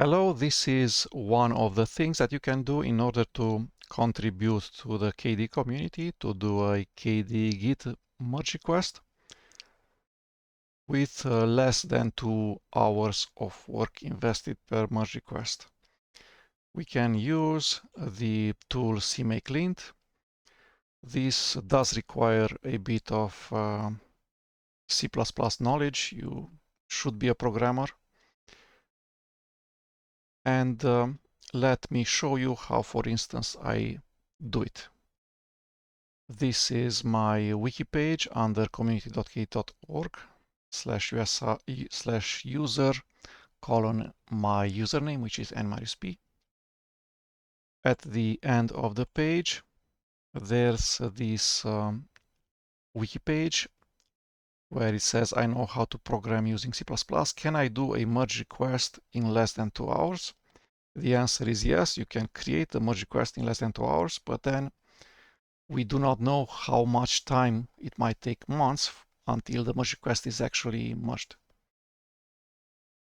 Hello, this is one of the things that you can do in order to contribute to the KDE community, to do a KDE Git merge request with less than 2 hours of work invested per merge request. We can use the tool cmakelint. This does require a bit of C++ knowledge. You should be a programmer. And let me show you how, for instance, I do it. This is my wiki page under community.kde.org/user:my username, which is nmariusp. At the end of the page, there's this wiki page where it says I know how to program using C++. Can I do a merge request in less than 2 hours? The answer is yes, you can create a merge request in less than 2 hours, but then we do not know how much time it might take months until the merge request is actually merged.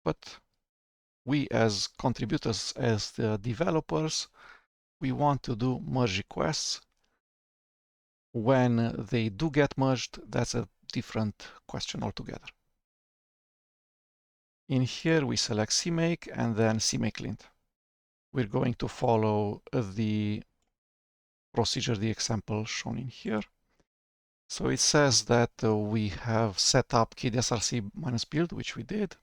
But we as contributors, as the developers, we want to do merge requests. When they do get merged, that's a different question altogether. In here, we select CMake and then cmakelint. We're going to follow the procedure, the example shown in here. So it says that we have set up kdesrc-build, which we did.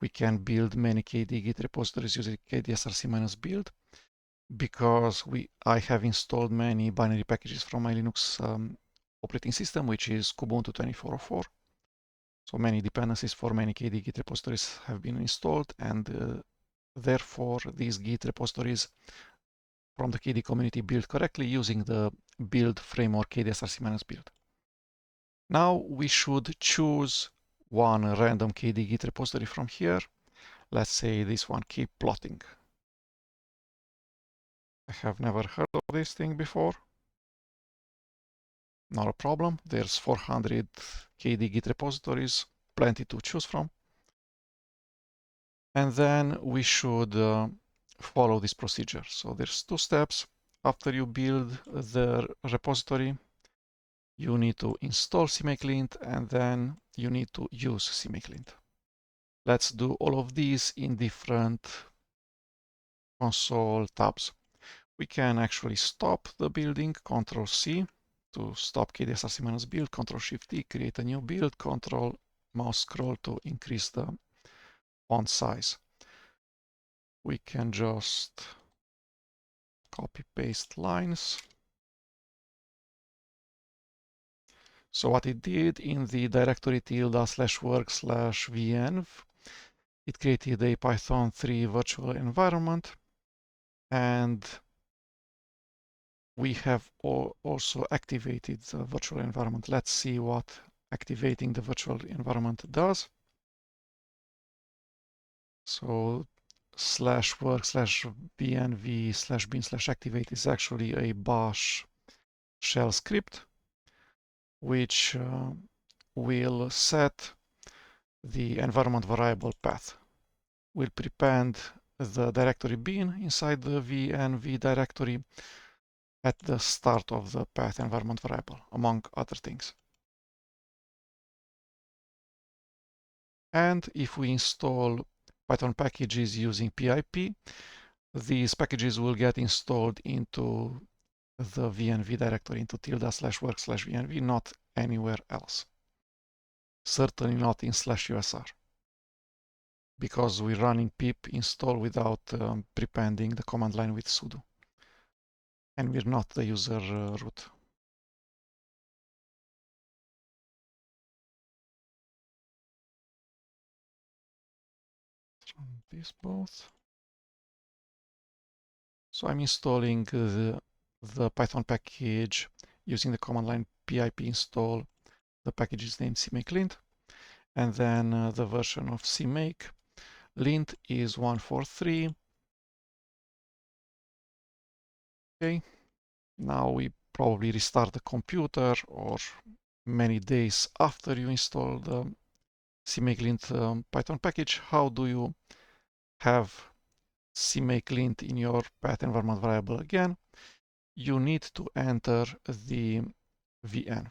We can build many KDE Git repositories using kdesrc-build because I have installed many binary packages from my Linux operating system, which is Kubuntu 24.04. So many dependencies for many KDE Git repositories have been installed, and therefore these Git repositories from the KDE community build correctly using the build framework kdesrc-build. Now we should choose one random KDE Git repository from here. Let's say this one, keep plotting. I have never heard of this thing before. Not a problem. There's 400 KDE Git repositories, plenty to choose from. And then we should follow this procedure. So there's 2 steps. After you build the repository, you need to install cmakelint, and then you need to use cmakelint. Let's do all of these in different console tabs. We can actually stop the building, Ctrl+C to stop kdesrc-build, Ctrl+Shift-T, create a new build, Ctrl mouse scroll to increase the font size. We can just copy paste lines. So what it did in the directory tilde/work/venv, it created a Python 3 virtual environment, and we have also activated the virtual environment. Let's see what activating the virtual environment does. So /work/venv/bin/activate is actually a bash shell script, which will set the environment variable path. We'll prepend the directory bin inside the venv directory at the start of the path environment variable, among other things. And if we install Python packages using pip, these packages will get installed into the venv directory, into tilde/work/venv, not anywhere else. Certainly not in /usr, because we're running pip install without prepending the command line with sudo, and we're not the user root. Run these both. So I'm installing the Python package using the command line pip install. The package is named cmakelint, and then the version of CMake. Lint is 143. Okay, now we probably restart the computer, or many days after you install the cmakelint Python package. How do you have cmakelint in your path environment variable again, you need to enter the venv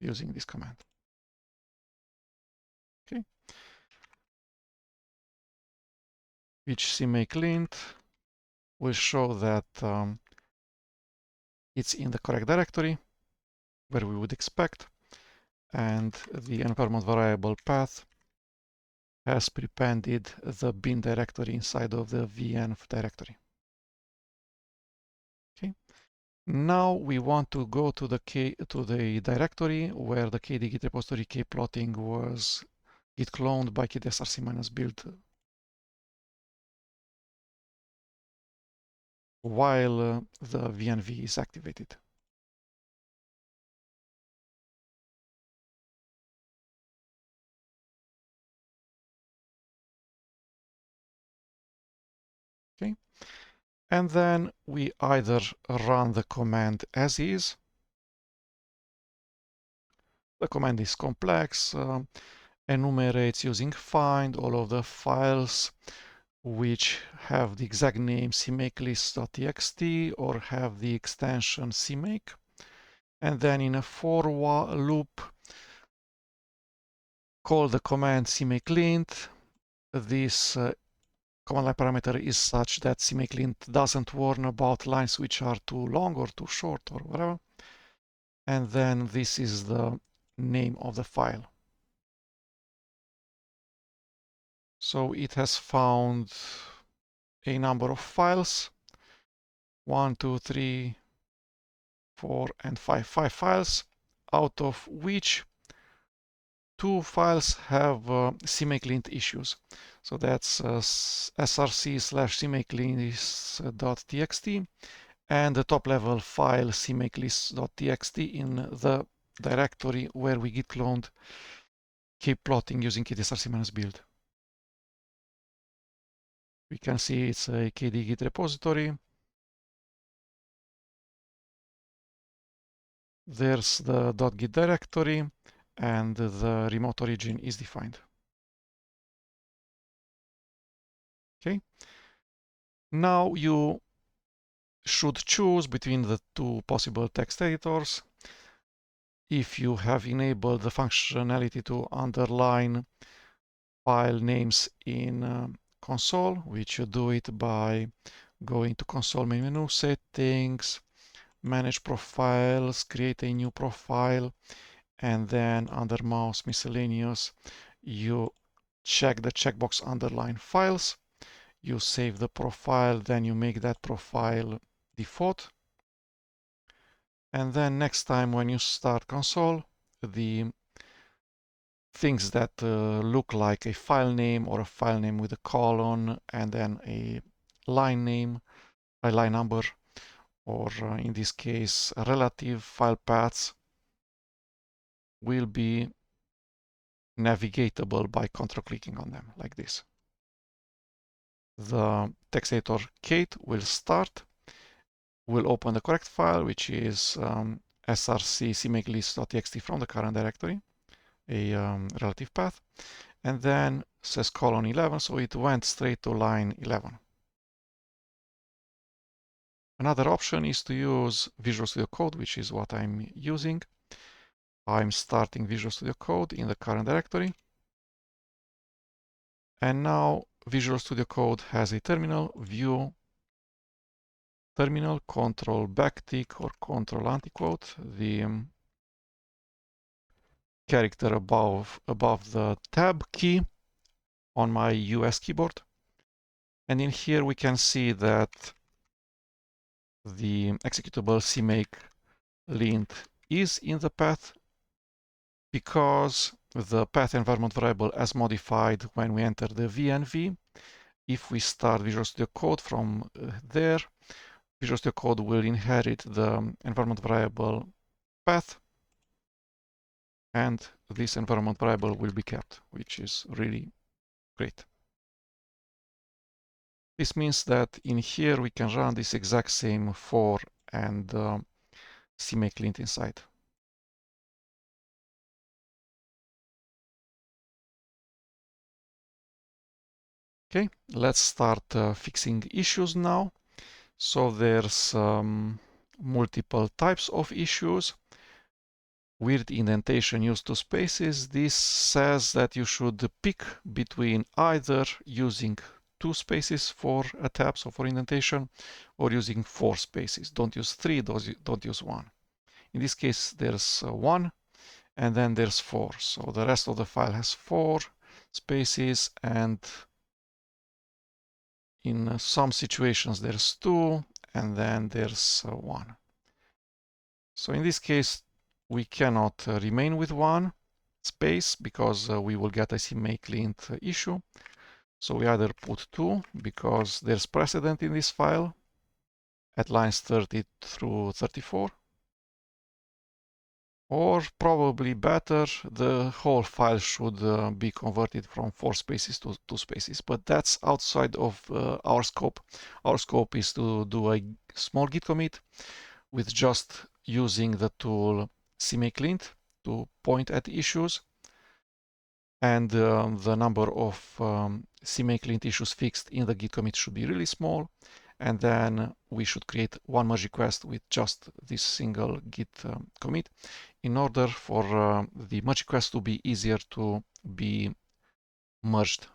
using this command. Okay. Which cmakelint will show that it's in the correct directory where we would expect, and the environment variable path has prepended the bin directory inside of the venv directory. Okay. Now we want to go to the directory where the KDE git repository kplotting was git cloned by kdesrc-build while the venv is activated. Okay. And then we either run the command as is. The command is complex, enumerates using find all of the files which have the exact name cmakelist.txt or have the extension CMake. And then in a for loop, call the command cmakelint. This command line parameter is such that cmakelint doesn't warn about lines which are too long or too short or whatever. And then this is the name of the file. So it has found a number of files, 1, 2, 3, 4, and 5 files, out of which 2 files have cmakelint issues. So that's src/cmakelist.txt and the top level file cmakelist.txt in the directory where we git cloned kplotting using kdesrc-build. We can see it's a KDE git repository. There's the .git directory and the remote origin is defined. Okay. Now you should choose between the 2 possible text editors. If you have enabled the functionality to underline file names in console, which you do it by going to console main menu, settings, manage profiles, create a new profile, and then under mouse miscellaneous, you check the checkbox underline files. You save the profile, then you make that profile default. And then next time when you start console, the things that look like a file name or a file name with a colon and then a line name, a line number, or in this case, relative file paths will be navigatable by control clicking on them like this. The text editor Kate will start, will open the correct file, which is src-cmakelist.txt from the current directory, a relative path, and then says colon 11, so it went straight to line 11. Another option is to use Visual Studio Code, which is what I'm using. I'm starting Visual Studio Code in the current directory. And now Visual Studio Code has a terminal, view terminal, control backtick or control antiquote, the character above the tab key on my US keyboard. And in here we can see that the executable cmakelint is in the path because the path environment variable as modified when we enter the venv. If we start Visual Studio Code from there, Visual Studio Code will inherit the environment variable path, and this environment variable will be kept, which is really great. This means that in here we can run this exact same for and cmakelint inside. Okay, let's start fixing issues now. So there's multiple types of issues. Weird indentation used to spaces. This says that you should pick between either using 2 spaces for a tab, so for indentation, or using 4 spaces. Don't use 3, don't use 1. In this case, there's 1, and then there's 4. So the rest of the file has 4 spaces, and in some situations there's 2, and then there's 1. So in this case, we cannot remain with 1 space because we will get a cmakelint issue. So we either put 2 because there's precedent in this file at lines 30 through 34, or probably better, the whole file should be converted from 4 spaces to 2 spaces, but that's outside of our scope. Our scope is to do a small git commit with just using the tool cmakelint to point at issues, and the number of cmakelint issues fixed in the git commit should be really small, and then we should create one merge request with just this single git commit in order for the merge request to be easier to be merged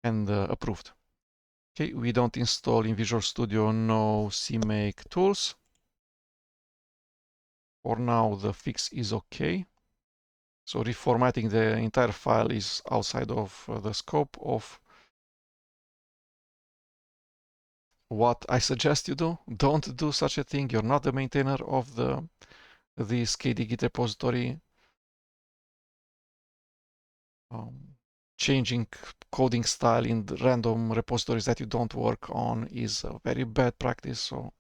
and approved. Okay, we don't install in Visual Studio no CMake tools. For now, the fix is okay. So reformatting the entire file is outside of the scope of what I suggest you do. Don't do such a thing. You're not the maintainer of this KDE Git repository. Changing coding style in the random repositories that you don't work on is a very bad practice. So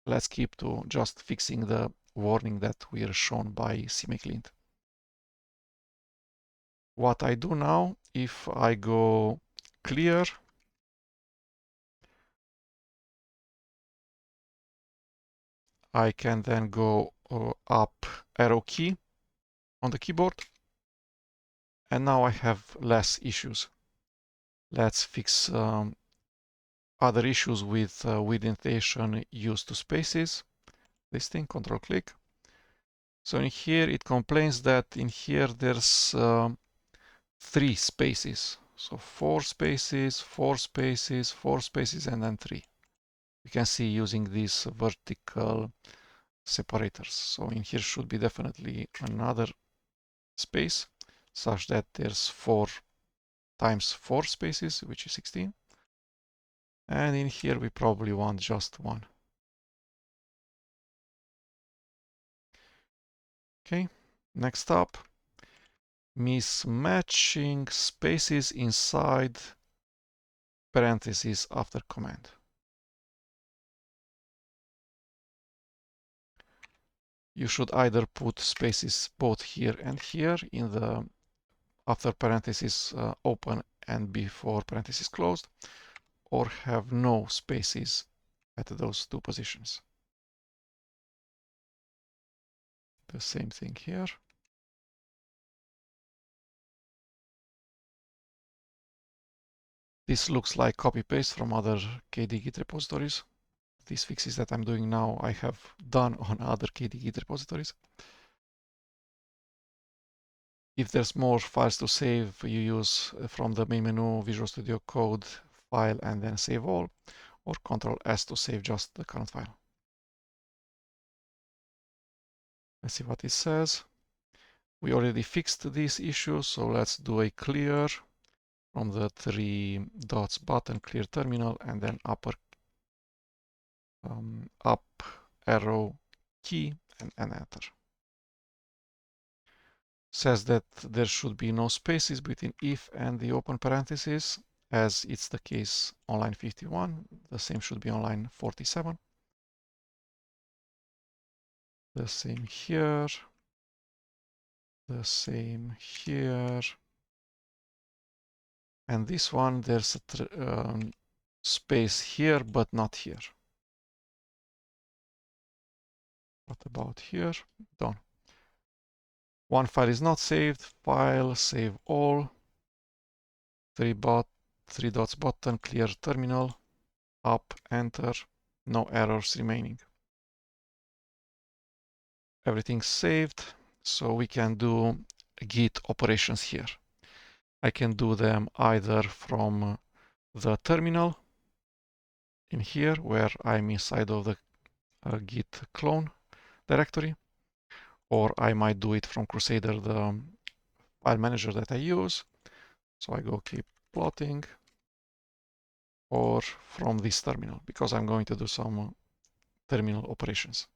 let's keep to just fixing the warning that we are shown by cmakelint. What I do now, if I go clear, I can then go up arrow key on the keyboard, and now I have less issues. Let's fix other issues with indentation used to spaces. This thing, control click. So in here it complains that in here there's 3 spaces. So 4 spaces, 4 spaces, 4 spaces, and then 3. You can see using these vertical separators. So in here should be definitely another space such that there's 4 times 4 spaces, which is 16. And in here we probably want just 1. Okay, next up, mismatching spaces inside parentheses after command. You should either put spaces both here and here in the after parentheses open and before parentheses closed, or have no spaces at those 2 positions. The same thing here. This looks like copy-paste from other KDE Git repositories. These fixes that I'm doing now, I have done on other KDE Git repositories. If there's more files to save, you use from the main menu Visual Studio Code, File, and then Save All, or Ctrl S to save just the current file. Let's see what it says. We already fixed this issue, so let's do a clear from the 3 dots button, clear terminal, and then up arrow key and enter. Says that there should be no spaces between if and the open parentheses, as it's the case on line 51. The same should be on line 47. The same here. The same here. And this one, there's a space here, but not here. What about here? Done. One file is not saved. File, save all. 3 three dots button, clear terminal, up, enter, no errors remaining. Everything's saved, so we can do Git operations here. I can do them either from the terminal in here, where I'm inside of the Git clone directory, or I might do it from Crusader, the file manager that I use. So I go keep plotting, or from this terminal, because I'm going to do some terminal operations.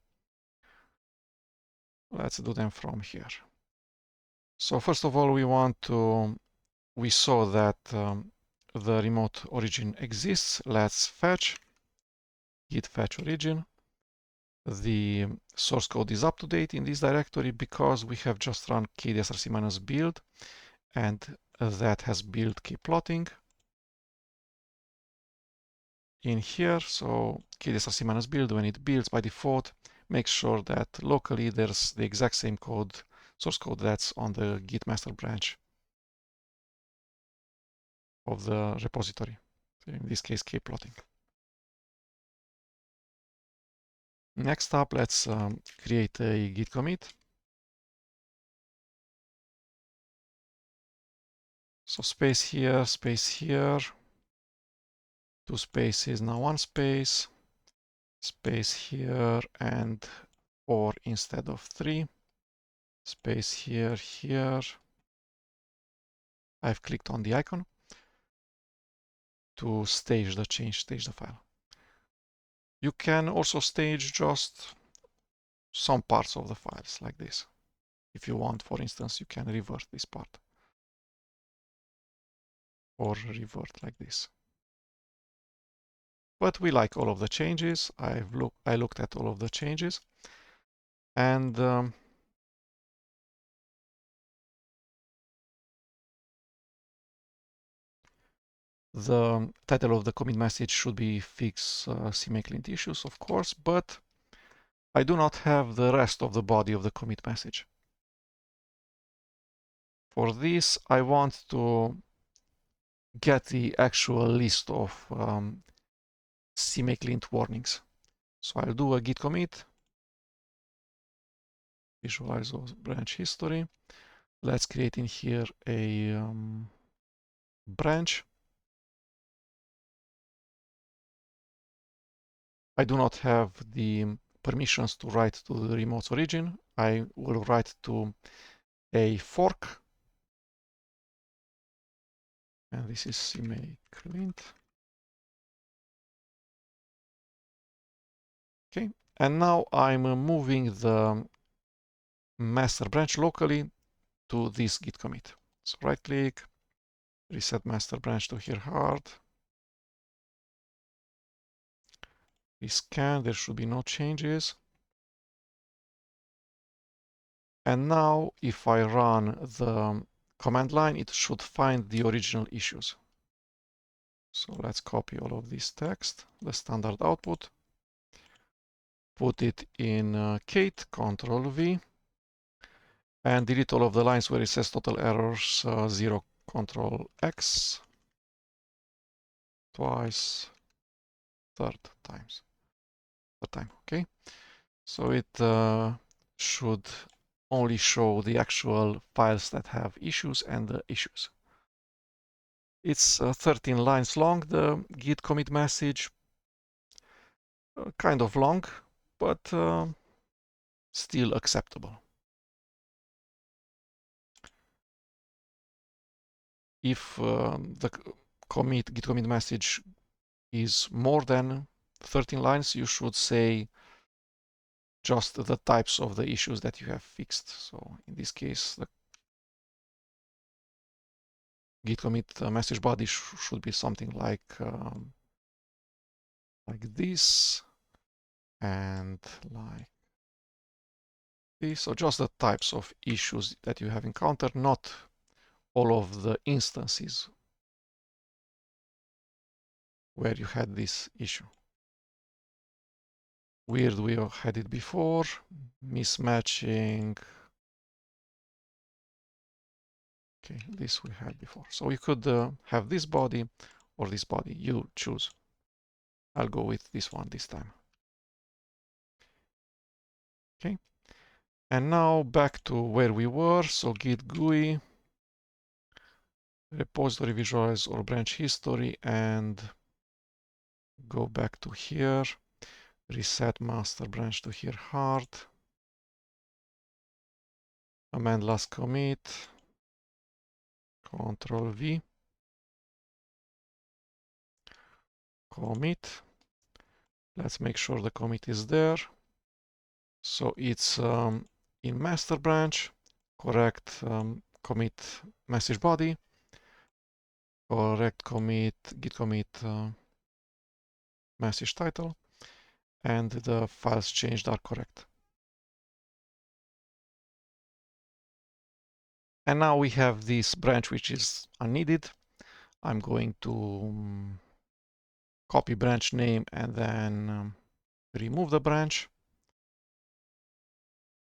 Let's do them from here. So first of all, we saw that the remote origin exists. Let's fetch, git fetch origin. The source code is up to date in this directory because we have just run kdesrc-build, and that has build key plotting in here. So kdesrc-build, when it builds by default, make sure that locally there's the exact same code, source code that's on the git master branch of the repository. So in this case, key plotting. Next up, let's create a git commit. So space here, 2 spaces, now 1 space, space here, and 4 instead of 3, space here, here. I've clicked on the icon to stage the change, stage the file. You can also stage just some parts of the files like this. If you want, for instance, you can revert this part or revert like this. But we like all of the changes. I looked at all of the changes, and the title of the commit message should be fix cmakelint issues, of course, but I do not have the rest of the body of the commit message. For this, I want to get the actual list of cmakelint warnings. So I'll do a git commit, visualize branch history. Let's create in here a branch. I do not have the permissions to write to the remote origin. I will write to a fork, and this is cmakelint. Okay, and now I'm moving the master branch locally to this git commit. So right click, reset master branch to here hard. We scan, there should be no changes. And now if I run the command line, it should find the original issues. So let's copy all of this text, the standard output, put it in Kate, Control V, and delete all of the lines where it says total errors 0, Control X, twice, third time, okay? So it should only show the actual files that have issues and the issues. It's 13 lines long, the git commit message, kind of long, but still acceptable. If the git commit message is more than 13 lines, you should say just the types of the issues that you have fixed. So in this case, the git commit message body should be something like this and like this. So just the types of issues that you have encountered, not all of the instances where you had this issue. Weird, we had it before. Mismatching. Okay, this we had before. So you could have this body or this body, you choose. I'll go with this one this time. Okay. And now back to where we were. So git GUI, repository visualize or branch history, and go back to here, reset master branch to here hard, amend last commit, Control V, commit. Let's make sure the commit is there. So it's in master branch, correct commit message body, correct commit git commit message title, and the files changed are correct. And now we have this branch which is unneeded. I'm going to copy branch name and then remove the branch.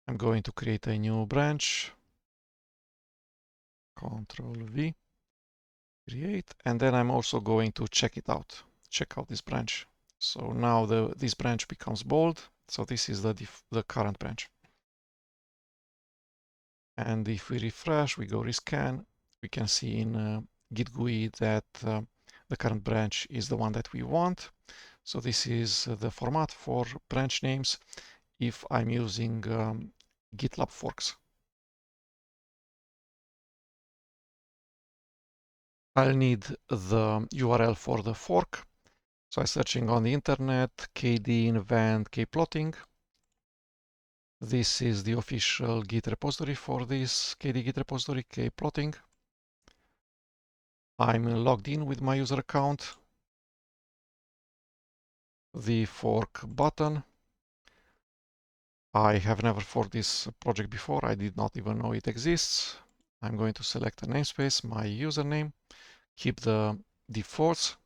I'm going to create a new branch, Control V, create, and then I'm also going to check it out, check out this branch. So now this branch becomes bold. So this is the current branch. And if we refresh, we go rescan, we can see in git GUI that the current branch is the one that we want. So this is the format for branch names if I'm using GitLab forks. I'll need the URL for the fork. So I'm searching on the internet, KDE invent kplotting. This is the official Git repository for this KDE Git repository, kplotting. I'm logged in with my user account. The fork button. I have never forked this project before. I did not even know it exists. I'm going to select a namespace, my username, keep the defaults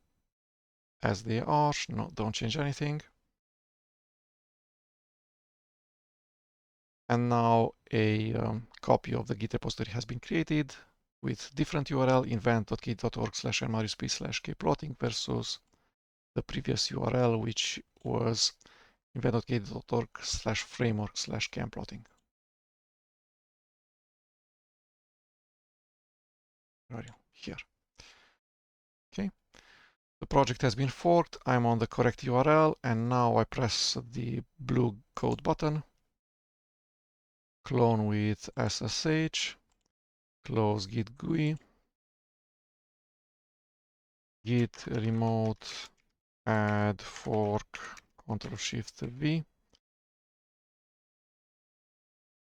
as they are. No, don't change anything. And now a copy of the Git repository has been created with different URL, invent.git.org/mrsp/kplotting versus the previous URL, which was invent.git.org/framework/kplotting. Where are you? Here. Okay. The project has been forked. I'm on the correct URL, and now I press the blue code button, clone with SSH, close git GUI, git remote add fork, Ctrl+Shift+V.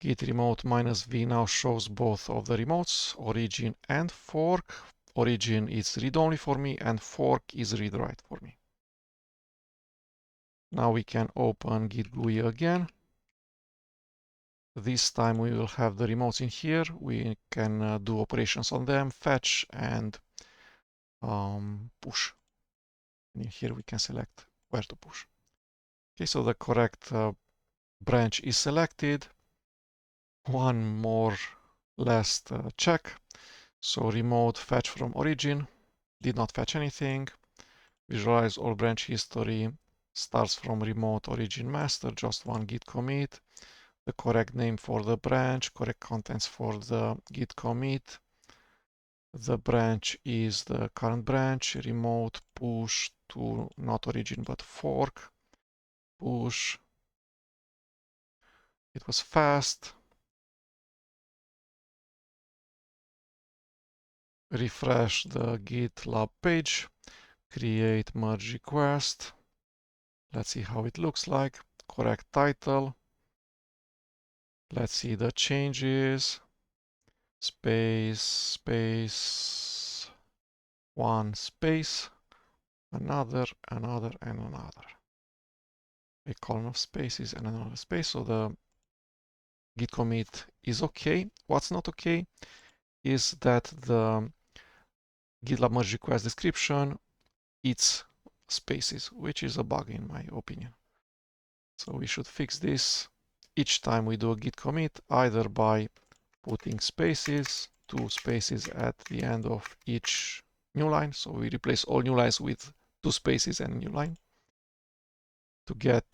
Git remote -v now shows both of the remotes, origin and fork. Origin is read-only for me, and fork is read-write for me. Now we can open git GUI again. This time we will have the remotes in here. We can do operations on them, fetch and push. And in here we can select where to push. Okay, so the correct branch is selected. One more last check. So remote fetch from origin, did not fetch anything. Visualize all branch history, starts from remote origin master, just one git commit. The correct name for the branch, correct contents for the git commit. The branch is the current branch, remote push to not origin but fork, push. It was fast. Refresh the GitLab page, create merge request. Let's see how it looks like. Correct title. Let's see the changes. Space, space, one space, another, and another. A column of spaces and another space. So the git commit is okay. What's not okay is that the GitLab merge request description eats spaces, which is a bug in my opinion. So we should fix this each time we do a git commit, either by putting spaces, 2 spaces at the end of each new line. So we replace all new lines with 2 spaces and a new line to get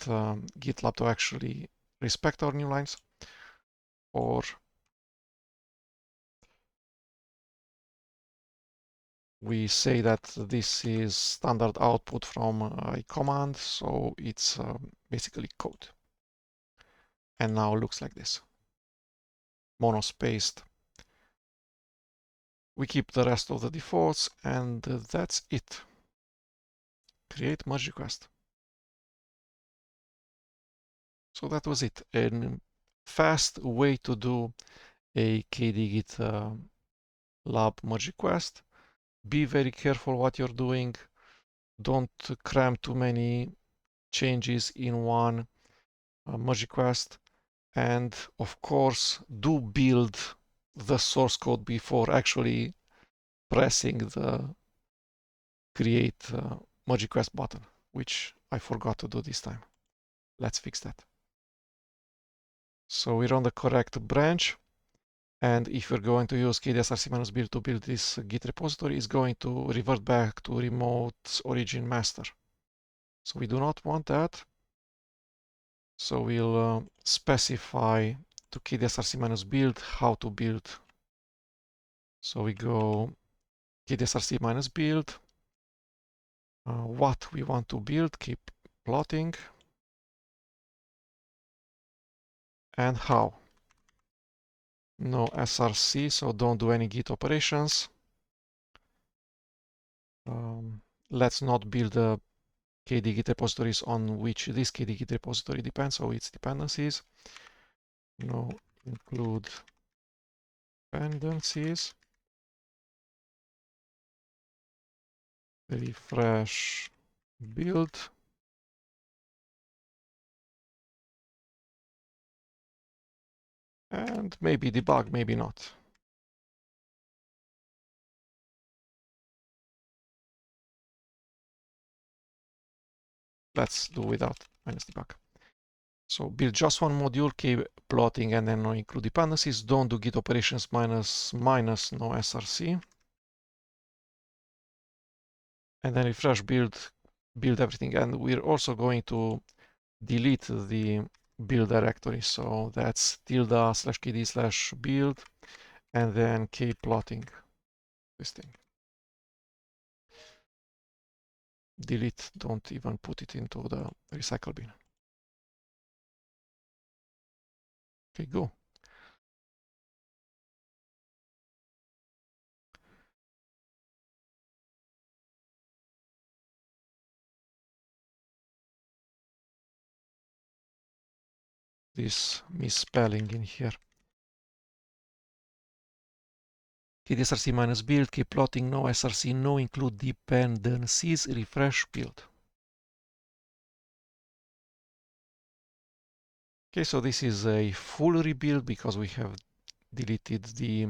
GitLab to actually respect our new lines. Or we say that this is standard output from a command, so it's basically code. And now it looks like this. Monospaced. We keep the rest of the defaults, and that's it. Create merge request. So that was it. A fast way to do a KDE Git lab merge request. Be very careful what you're doing. Don't cram too many changes in one merge request. And of course, do build the source code before actually pressing the create merge request button, which I forgot to do this time. Let's fix that. So we run the correct branch. And if you're going to use kdesrc-build to build this Git repository, it's going to revert back to remote origin master. So we do not want that. So we'll specify to kdesrc-build how to build. So we go kdesrc-build, what we want to build, keep plotting, and how. No src, so don't do any git operations. Let's not build the KDE Git repositories on which this KDE Git repository depends, so its dependencies. No include dependencies. Refresh build. And maybe debug, maybe not. Let's do without minus debug. So build just one module, keep plotting, and then no include dependencies. Don't do git operations minus no src. And then refresh build everything. And we're also going to delete the build directory. So that's tilde/kd/build, and then keep plotting this thing. Delete, don't even put it into the recycle bin. Okay, go. This misspelling in here. kdesrc-build, keep plotting, no src, no include dependencies, refresh build. Okay, so this is a full rebuild because we have deleted the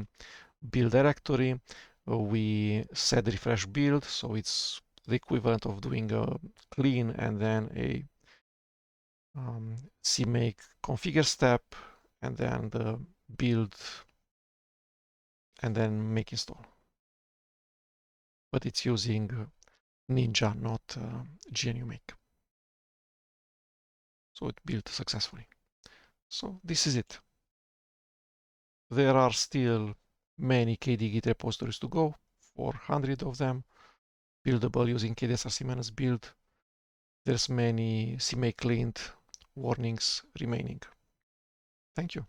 build directory. We set refresh build, so it's the equivalent of doing a clean and then a CMake configure step, and then the build, and then make install. But it's using Ninja, not GNU Make. So it built successfully. So this is it. There are still many KDE Git repositories to go, 400 of them, buildable using kdesrc-build. There's many cmakelint warnings remaining. Thank you.